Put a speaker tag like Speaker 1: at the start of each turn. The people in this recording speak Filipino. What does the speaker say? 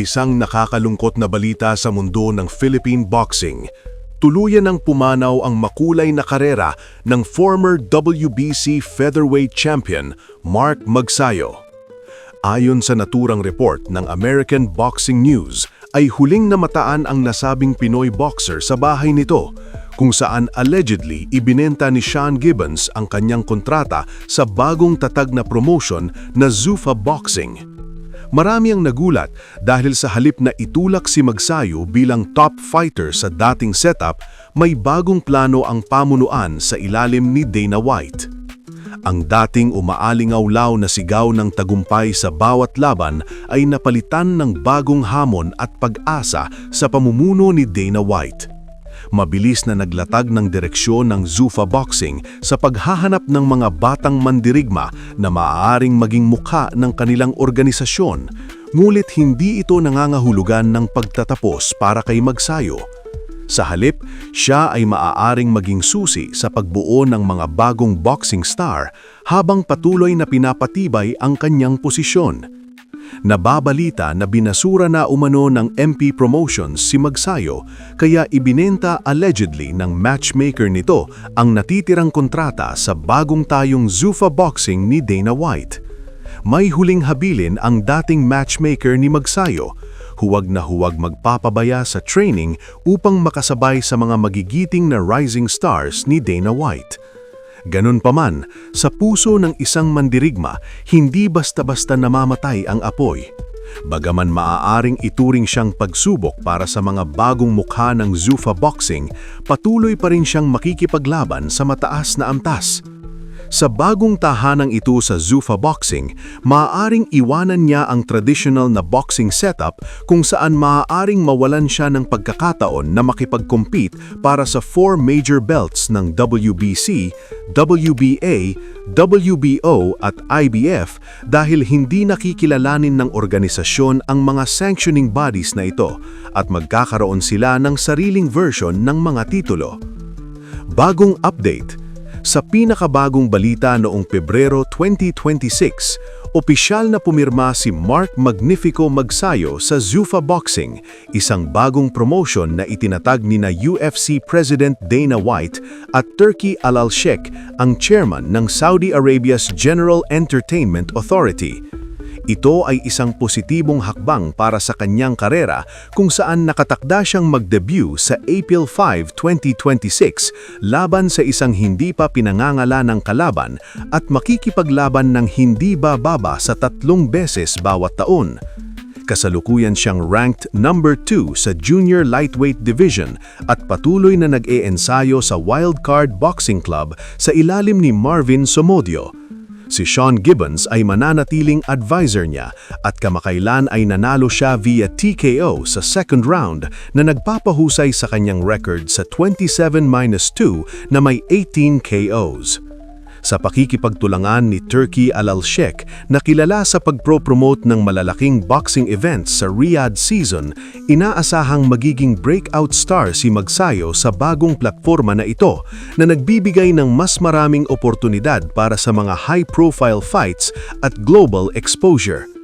Speaker 1: Isang nakakalungkot na balita sa mundo ng Philippine boxing. Tuluyan ng pumanaw ang makulay na karera ng former WBC featherweight champion Mark Magsayo. Ayon sa naturang report ng American Boxing News, ay huling namataan ang nasabing Pinoy boxer sa bahay nito, kung saan allegedly ibinenta ni Sean Gibbons ang kanyang kontrata sa bagong tatag na promotion na Zuffa Boxing. Marami ang nagulat dahil sa halip na itulak si Magsayo bilang top fighter sa dating setup, may bagong plano ang pamunuan sa ilalim ni Dana White. Ang dating umaalingaw-law na sigaw ng tagumpay sa bawat laban ay napalitan ng bagong hamon at pag-asa sa pamumuno ni Dana White. Mabilis na naglatag ng direksyon ng Zuffa Boxing sa paghahanap ng mga batang mandirigma na maaaring maging mukha ng kanilang organisasyon, ngulit hindi ito nangangahulugan ng pagtatapos para kay Magsayo. Sa halip, siya ay maaaring maging susi sa pagbuo ng mga bagong boxing star habang patuloy na pinapatibay ang kanyang posisyon. Nababalita na binasura na umano ng MP Promotions si Magsayo, kaya ibinenta allegedly ng matchmaker nito ang natitirang kontrata sa bagong tayong Zuffa Boxing ni Dana White. May huling habilin ang dating matchmaker ni Magsayo, huwag na huwag magpapabaya sa training upang makasabay sa mga magigiting na rising stars ni Dana White. Ganun pa man, sa puso ng isang mandirigma, hindi basta-basta namamatay ang apoy. Bagaman maaaring ituring siyang pagsubok para sa mga bagong mukha ng Zuffa Boxing, patuloy pa rin siyang makikipaglaban sa mataas na antas. Sa bagong tahanang ito sa Zuffa Boxing, maaaring iwanan niya ang traditional na boxing setup kung saan maaaring mawalan siya ng pagkakataon na makipag-compete para sa 4 major belts ng WBC, WBA, WBO at IBF dahil hindi nakikilalanin ng organisasyon ang mga sanctioning bodies na ito at magkakaroon sila ng sariling version ng mga titulo. Bagong update. Sa pinakabagong balita noong Pebrero 2026, opisyal na pumirma si Mark Magnifico Magsayo sa Zuffa Boxing, isang bagong promotion na itinatag ni UFC President Dana White at Turki Al-Sheikh, ang chairman ng Saudi Arabia's General Entertainment Authority. Ito ay isang positibong hakbang para sa kanyang karera kung saan nakatakda siyang mag-debut sa April 5, 2026 laban sa isang hindi pa pinangangalanang kalaban at makikipaglaban ng hindi bababa sa 3 beses bawat taon. Kasalukuyan siyang ranked number 2 sa Junior Lightweight Division at patuloy na nag-e-ensayo sa Wildcard Boxing Club sa ilalim ni Marvin Somodio. Si Sean Gibbons ay mananatiling advisor niya at kamakailan ay nanalo siya via TKO sa second round na nagpapahusay sa kanyang record sa 27-2 na may 18 KOs. Sa pakikipagtulangan ni Turki Al-Sheikh na kilala sa pagpro-promote ng malalaking boxing events sa Riyadh season, inaasahang magiging breakout star si Magsayo sa bagong platforma na ito na nagbibigay ng mas maraming oportunidad para sa mga high-profile fights at global exposure.